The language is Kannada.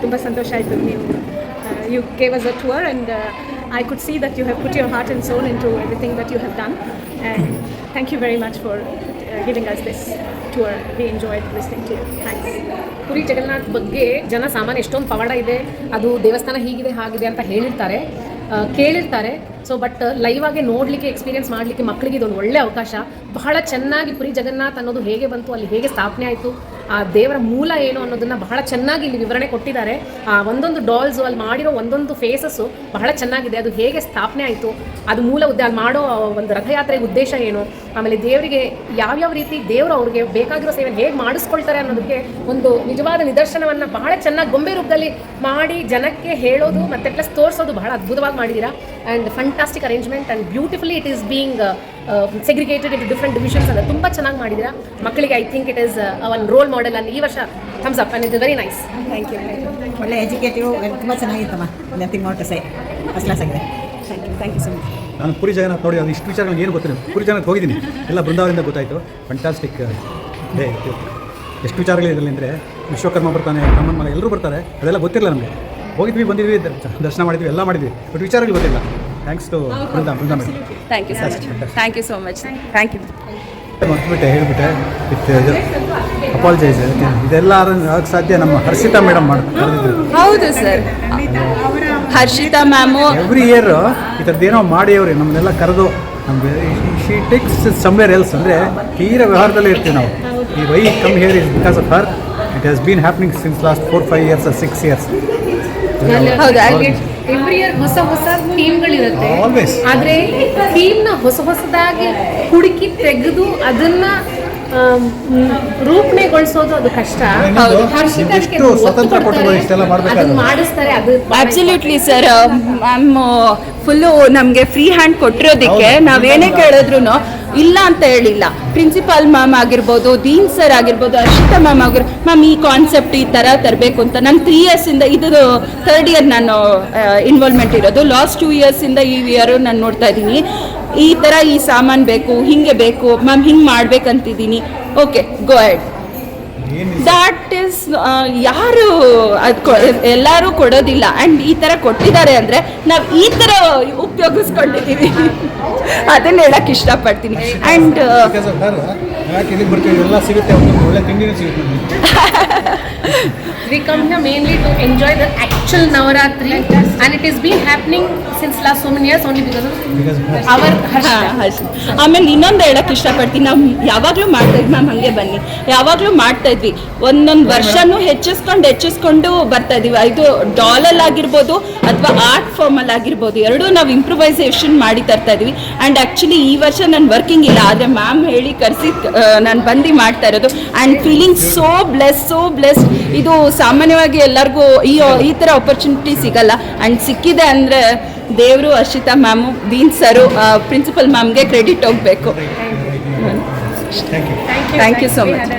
ತುಂಬ ಸಂತೋಷ ಆಯಿತು. You gave us a tour and I could see that you have put your heart and soul into everything that you have done, and thank you very much for giving us this tour. We enjoyed listening to you. Thanks. Puri Jagannath ಬಗ್ಗೆ ಜನ ಸಾಮಾನ್ಯ ಎಷ್ಟೊಂದು ಪವಾಡ ಇದೆ, ಅದು ದೇವಸ್ಥಾನ ಹೀಗಿದೆ ಹಾಗಿದೆ ಅಂತ ಹೇಳಿರ್ತಾರೆ, ಕೇಳಿರ್ತಾರೆ. ಸೊ ಬಟ್ ಲೈವ್ ಆಗಿ ನೋಡಲಿಕ್ಕೆ, ಎಕ್ಸ್ಪೀರಿಯನ್ಸ್ ಮಾಡಲಿಕ್ಕೆ ಮಕ್ಕಳಿಗೆ ಇದೊಂದು ಒಳ್ಳೆ ಅವಕಾಶ. ಬಹಳ ಚೆನ್ನಾಗಿ ಪುರಿ ಜಗನ್ನಾಥ್ ಅನ್ನೋದು ಹೇಗೆ ಬಂತು, ಅಲ್ಲಿ ಹೇಗೆ ಸ್ಥಾಪನೆ ಆಯಿತು, ಆ ದೇವರ ಮೂಲ ಏನು ಅನ್ನೋದನ್ನು ಬಹಳ ಚೆನ್ನಾಗಿ ಇಲ್ಲಿ ವಿವರಣೆ ಕೊಟ್ಟಿದ್ದಾರೆ. ಆ ಒಂದೊಂದು ಡಾಲ್ಸು, ಅಲ್ಲಿ ಮಾಡಿರೋ ಒಂದೊಂದು ಫೇಸಸ್ಸು ಬಹಳ ಚೆನ್ನಾಗಿದೆ. ಅದು ಹೇಗೆ ಸ್ಥಾಪನೆ ಆಯಿತು, ಅದು ಮೂಲ ಅಲ್ಲಿ ಮಾಡೋ ಒಂದು ರಥಯಾತ್ರೆಗೆ ಉದ್ದೇಶ ಏನು, ಆಮೇಲೆ ದೇವರಿಗೆ ಯಾವ್ಯಾವ ರೀತಿ ದೇವರು ಅವ್ರಿಗೆ ಬೇಕಾಗಿರೋ ಸೇವೆಯನ್ನು ಹೇಗೆ ಮಾಡಿಸ್ಕೊಳ್ತಾರೆ ಅನ್ನೋದಕ್ಕೆ ಒಂದು ನಿಜವಾದ ನಿದರ್ಶನವನ್ನು ಬಹಳ ಚೆನ್ನಾಗಿ ಗೊಂಬೆ ರೂಪದಲ್ಲಿ ಮಾಡಿ ಜನಕ್ಕೆ ಹೇಳೋದು ಮತ್ತು ಪ್ಲಸ್ ತೋರಿಸೋದು ಬಹಳ ಅದ್ಭುತವಾಗಿ ಮಾಡಿದ್ದೀರಾ. And fantastic arrangement and beautifully it is being segregated into different divisions ಅಂತ ತುಂಬ ಚೆನ್ನಾಗಿ ಮಾಡಿದ್ದೀರಾ. ಮಕ್ಕಳಿಗೆ I think it is one role model ಅಲ್ಲಿ ಈ ವರ್ಷ thumbs up and it is very nice. Thank you. ಒಳ್ಳೆ ಎಜುಕೇಟಿವ್, ತುಂಬ ಚೆನ್ನಾಗಿತ್ತಮ್ಮ. Nothing more to say, first class ಆಗಿದೆ. Thank you so much. ನಾನು ಪುರಿ ಜಗನ್ನಾಥ್ ನೋಡಿ ಅದು ಇಷ್ಟು ವಿಚಾರಗಳು ಏನು ಗೊತ್ತಿಲ್ಲ. ಪುರಿ ಜಗನ್ನಾಥ್ ಹೋಗಿದ್ದೀನಿ, ಎಲ್ಲ ಬೃಂದಾವನದಿಂದ ಗೊತ್ತಾಯಿತು. Fantastic day. ಎಷ್ಟು ವಿಚಾರಗಳಿದೆ ಇದರಲ್ಲಿ ಅಂದರೆ ವಿಶ್ವಕರ್ಮ ಬರ್ತಾನೆ, ನಮ್ಮನ ಮಗ ಎಲ್ಲರೂ ಬರ್ತಾರೆ, ಅದೆಲ್ಲ ಗೊತ್ತಿರಲ್ಲ ನಮಗೆ. ಹೋಗಿದ್ವಿ, ಬಂದಿದ್ವಿ, ದರ್ಶನ ಮಾಡಿದ್ವಿ, ಎಲ್ಲ ಮಾಡಿದ್ವಿ, ಬಟ್ ವಿಚಾರಗಳು ಗೊತ್ತಿಲ್ಲ. Thanks to Brinda madam. Thank you so much. Thank you so much. Thank you. ಮರ್ತ್ಬಿಟ್ಟೆ, ಹೇಳಿಬಿಟ್ಟೆ, ವಿತ್ ಅಪಾಲಜೈಸ್. ಇದೆಲ್ಲ ಆಗಕ್ಕೆ ಸಾಧ್ಯ ನಮ್ಮ ಹರ್ಷಿತಾ ಮೇಡಮ್ ಮಾಡಿದ್ರು. ಹೌದು sir, Harshita ma'am every year ಈ ಥರದ್ದೇನೋ ಮಾಡಿ ಅವ್ರಿ ನಮ್ಮನ್ನೆಲ್ಲ ಕರೆದು ನಮಗೆ ಶಿ ಟೇಕ್ಸ್ ಸಮ್ವೇರ್ ಎಲ್ಸ್. ಅಂದರೆ ತೀರ ವ್ಯವಹಾರದಲ್ಲೇ ಇರ್ತೀವಿ ನಾವು. ಈ why come here is because of her. It has been happening since last 4-5 years or 6 years. ಹೌದು, ಎವ್ರಿ ಇಯರ್ ಹೊಸ ಹೊಸ ಥೀಮ್ಗಳಿರುತ್ತೆ. ಆದರೆ ಥೀಮ್ನ ಹೊಸದಾಗಿ ಹುಡುಕಿ ತೆಗೆದು ಅದನ್ನ ರೂಪಣೆಗೊಳಿಸೋದು ಅದು ಕಷ್ಟ. ಮಾಡಿಸ್ತಾರೆ, ಅದು ಅಬ್ಸಲ್ಯೂಟ್ಲಿ ಸರ್. ಮ್ಯಾಮ್ ಫುಲ್ಲು ನಮಗೆ ಫ್ರೀ ಹ್ಯಾಂಡ್ ಕೊಟ್ಟಿರೋದಕ್ಕೆ ನಾವೇನೇ ಕೇಳಿದ್ರು ಇಲ್ಲ ಅಂತ ಹೇಳಿಲ್ಲ. ಪ್ರಿನ್ಸಿಪಾಲ್ ಮ್ಯಾಮ್ ಆಗಿರ್ಬೋದು, ದೀನ್ ಸರ್ ಆಗಿರ್ಬೋದು, ಹರ್ಷಿತಾ ಮ್ಯಾಮ್ ಆಗಿರ್ಬೋದು, ಮ್ಯಾಮ್ ಈ ಕಾನ್ಸೆಪ್ಟ್ ಈ ಥರ ತರಬೇಕು ಅಂತ. ನಾನು 3 yearsಯಿಂದ, ಇದು 3rd year ನಾನು ಇನ್ವಾಲ್ವ್ಮೆಂಟ್ ಇರೋದು. ಲಾಸ್ಟ್ 2 yearsಯಿಂದ ಈ ಇಯರು ನಾನು ನೋಡ್ತಾ ಇದ್ದೀನಿ. ಈ ಥರ ಈ ಸಾಮಾನು ಬೇಕು, ಹಿಂಗೆ ಬೇಕು ಮ್ಯಾಮ್, ಹಿಂಗೆ ಮಾಡ್ಬೇಕಂತಿದ್ದೀನಿ. Okay, go ahead. That is ಯಾರು ಅದು ಎಲ್ಲರೂ ಕೊಡೋದಿಲ್ಲ. ಆ್ಯಂಡ್ ಈ ಥರ ಕೊಟ್ಟಿದ್ದಾರೆ ಅಂದರೆ ನಾವು ಈ ಥರ ಉಪಯೋಗಿಸ್ಕೊಂಡಿದ್ದೀವಿ, ಅದನ್ನು ಹೇಳಕ್ಕೆ ಇಷ್ಟಪಡ್ತೀನಿ. And we come here mainly to enjoy the actual Navaratri, and it is been happening since last so many years only because of our Harshita. ಆಮೇಲೆ ಇನ್ನೊಂದು ಹೇಳಕ್ಕೆ ಇಷ್ಟಪಡ್ತೀನಿ, ನಾವು ಯಾವಾಗಲೂ ಮಾಡ್ತಾ ಇದ್ವಿ ಮ್ಯಾಮ್, ಹಾಗೆ ಬನ್ನಿ, ಯಾವಾಗಲೂ ಮಾಡ್ತಾ ಇದ್ವಿ. ಒಂದೊಂದು ವರ್ಷನೂ ಹೆಚ್ಚಿಸ್ಕೊಂಡು ಬರ್ತಾ ಇದೀವಿ. ಇದು ಡಾಲಲ್ಲಿ ಆಗಿರ್ಬೋದು ಅಥವಾ ಆರ್ಟ್ ಫಾರ್ಮಲ್ಲಿ ಆಗಿರ್ಬೋದು, ಎರಡೂ ನಾವು ಇಂಪ್ರೂವೈಸೇಷನ್ ಮಾಡಿ ತರ್ತಾ ಇದ್ವಿ. ಆ್ಯಂಡ್ ಆ್ಯಕ್ಚುಲಿ ಈ ವರ್ಷ ನಾನು ವರ್ಕಿಂಗ್ ಇಲ್ಲ, ಆದರೆ ಮ್ಯಾಮ್ ಹೇಳಿ ಕರೆಸಿ ನಾನು ಬಂದು ಮಾಡ್ತಾ ಇರೋದು. And feeling so blessed. ಇದು ಸಾಮಾನ್ಯವಾಗಿ ಎಲ್ಲರಿಗೂ ಈ ಥರ ಆಪರ್ಚುನಿಟಿ ಸಿಗಲ್ಲ. ಆ್ಯಂಡ್ ಸಿಕ್ಕಿದೆ ಅಂದರೆ ದೇವರು, Harshita ma'am, Deen sir, principal ಮ್ಯಾಮ್ಗೆ ಕ್ರೆಡಿಟ್ ಹೋಗಬೇಕು. Thank you so much.